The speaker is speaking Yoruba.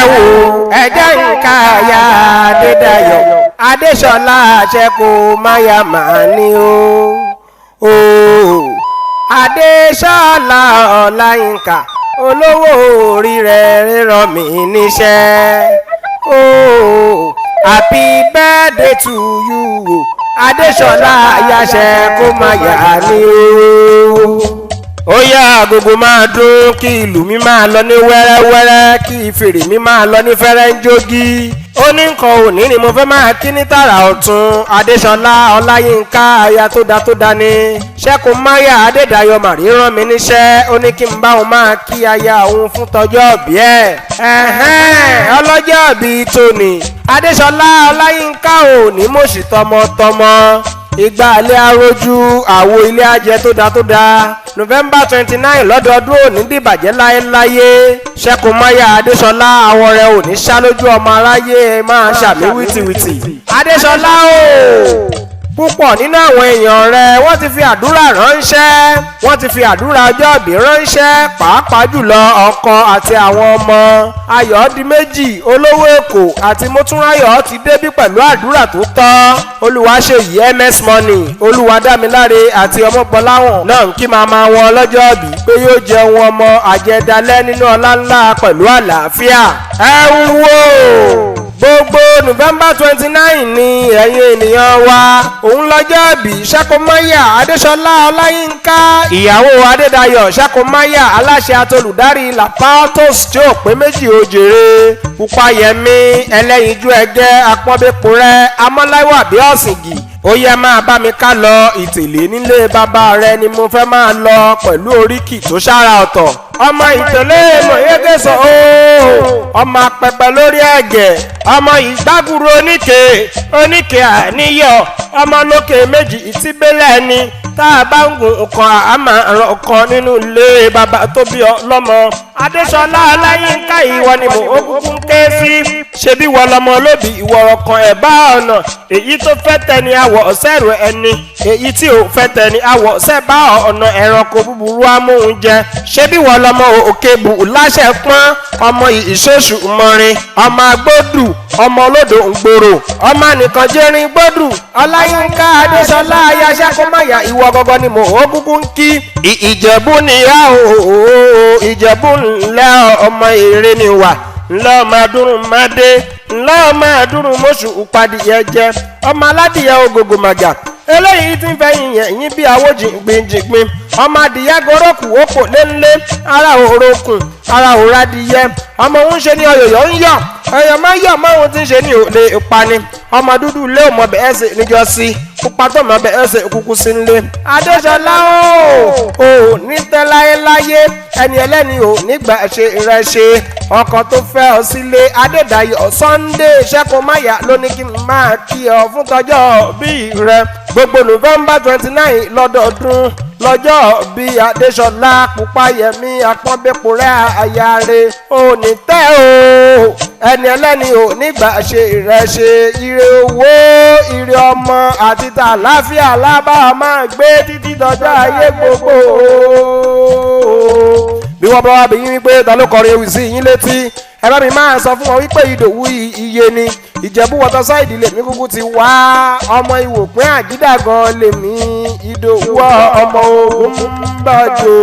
wò ẹ̀jẹ̀ nǹkan àyà Adédayọ̀ Adéṣọlá àṣẹkù máyà máa ní o. Adéṣọlá Ọláyínká olówó orí rẹ̀ rírọ̀ mí níṣẹ́. Happy birthday to you Adéṣọlá àyàṣẹkù máyà ní o. Ó yá agogo máa dún kí ìlú mi máa lọ ní wẹ́rẹ́wẹ́rẹ́ kí fèrè mi máa lọ ní fẹ́rẹ́ńjógí. Ó ní nǹkan òní ni mo fẹ́ máa kí ní tààrà ọ̀tún Adéṣọlá Ọláyínká aya tó da ni. Ṣẹ́kù máyà Adédayọ̀ màrí rán mi níṣẹ́ ó ní kí n bá òun máa kí aya òun fún tọjọ́ òbí ẹ̀. Ọlọ́jọ́ òbí tòní Adéṣọlá Ọláyínká ò ní mòṣì tọmọtọmọ. Ìgbà alẹ́ arójú àwo ilé ajẹ tó da November 29 lọ́dọọdún òní dìbàjẹ́ láyéláyé. Ṣẹ́kù máyà Adéṣọlá àwọn rẹ̀ ò ní ṣá lójú ọmọ aráyé máa ṣàmì wìtìwìtì. Adéṣọlá púpọ̀ nínú àwọn èèyàn rẹ̀ wọ́n ti fi àdúrà ránṣẹ́ wọ́n ti fi àdúrà ọjọ́ ìbí ránṣẹ́ pàápàá jùlọ ọkọ àti àwọn ọmọ. Ayọ̀díméjì olówó Èkó àti Mọ́túnráyọ̀ ti débí pẹ̀lú àdúrà tó tọ́. Olúwaṣèyí MS Money Olúwadámiláre àti Ọmọgbọ́láwọ̀n náà ń kí màmá wọn lọ́jọ́ ìbí pé yóò jẹun ọmọ àjẹdálẹ́ nínú ọlá ńlá pẹ̀lú àlàáfíà. Ẹ wò gbogbo November 29 ni ẹ̀yin ènìyàn wa òun lọ́jọ́ ìbí Ṣẹ́kù máyà Adéṣọlá Ọláyínká ìyàwó Adédayọ̀ Ṣẹ́kù máyà aláṣẹ àtolùdarí Lapatos tí ò pé méjì òjèrè Púpáyẹmí ẹlẹ́yinjú ẹgẹ́ apọ́nbẹ́pọ̀rẹ́ amọ́láwà bí ọ̀sìngì. Ó yẹ máa bá mi ká lọ Ìtèlé nílé bàbá rẹ ni mo fẹ́ máa lọ pẹ̀lú oríkì tó ṣára ọ̀tọ̀. Ọmọ Ìtèlé mọ̀yẹ́gẹ́ sọ ọmọ apẹpẹ lórí ẹ̀gẹ̀ ọmọ ìgbàgùrù oníke àníyọ̀ ọmọ lókè méjì ìtìbélẹ̀ ni tá a bá ń gun nǹkan àmà ràn kan nínú ilé bàbá tó bí ọlọ́mọ. Adéṣọlá Ọláyínká ìwọ ni mo òkùnkùn ké sí. Ṣebí wọ lọmọ lóbi ìwọ ọkàn ẹ̀ bá ọ̀nà èyí tó fẹ́ tẹni àwọ̀ ọ̀sẹ̀rù ẹni èyí tí ò fẹ́ tẹni àwọ̀ ọ̀sẹ̀ bá ọ̀nà ẹranko búburú amóhunjẹ. Ṣebí wọ lọmọ òkè bù láṣẹ pọ́n ọmọ ìṣoṣù mọrin ọmọ agbódù ọmọ olódò ńgbòrò ọmọ nìkan jẹrin gbódù. Ọláyínká Adéṣọlá aya Ṣẹ́kù máyà ìwọ gọgọ ni mo òkùnkùn kí. Ìjẹ̀bú nìyá Ìjẹ̀bú ńlẹ́ ọmọ èrè ni wà ńlọ máa dúró máa dé ńlọ máa dúró mọ́ṣù ìpàdé jẹ ọmọ aládìyẹ ògògò màjà eléyìí tí ń fẹ́ yìnyín bí àwọ̀ jìngbìnjìngbìn ọmọ adìyẹ gorókù òpó léńlé ara òrókùn ara òradìyẹ ọmọ òun ṣe ní ọyọyọ ń yọ ẹyọ máa yọ ọmọ òun ti ń ṣe ní òde ìpani ọmọ dúdú ilé ọmọ bẹ́ẹ̀ ṣe níjọ́sí pupa tó mọ bẹ́ẹ̀ ṣe kúkú sí nílé. Adéṣọlá ò ní tẹ́ láyéláyé ẹni ẹlẹ́ni ò nígbà ṣe rẹ ṣe ọkọ tó fẹ́ ọ sílé Adédayọ̀ Sunday Ṣẹ́kù máyà ló ní kí n máa kí ọ fún tọjọ́ bí rẹ gbogbo November 29 lọ́dọọdún lọ́jọ́ bí Adéṣọlá Púpáyẹmí apọ́nbẹ́pọ̀rẹ́ àyàrè ò ní tẹ́ o ẹni ẹlẹ́ni ò nígbà ṣe ìrẹsẹ̀ ire owó ire ọmọ àti tàlàáfíà lábàá máa gbé títí dọjọ́ ayé gbogbo. Bí wọ́n bá wá bí yín wípé ta ló kọrin ewì sí yín létí ẹ bá mi máa sọ fún wọn wípé Ìdòwú iye ni Ìjẹ̀bú wọ́tọ́sáìdì lèmi kúkú ti wá ọmọ Ìwòpín Àjídàgan lèmi Ìdòwú ọmọ Ogun ń bàjọ́.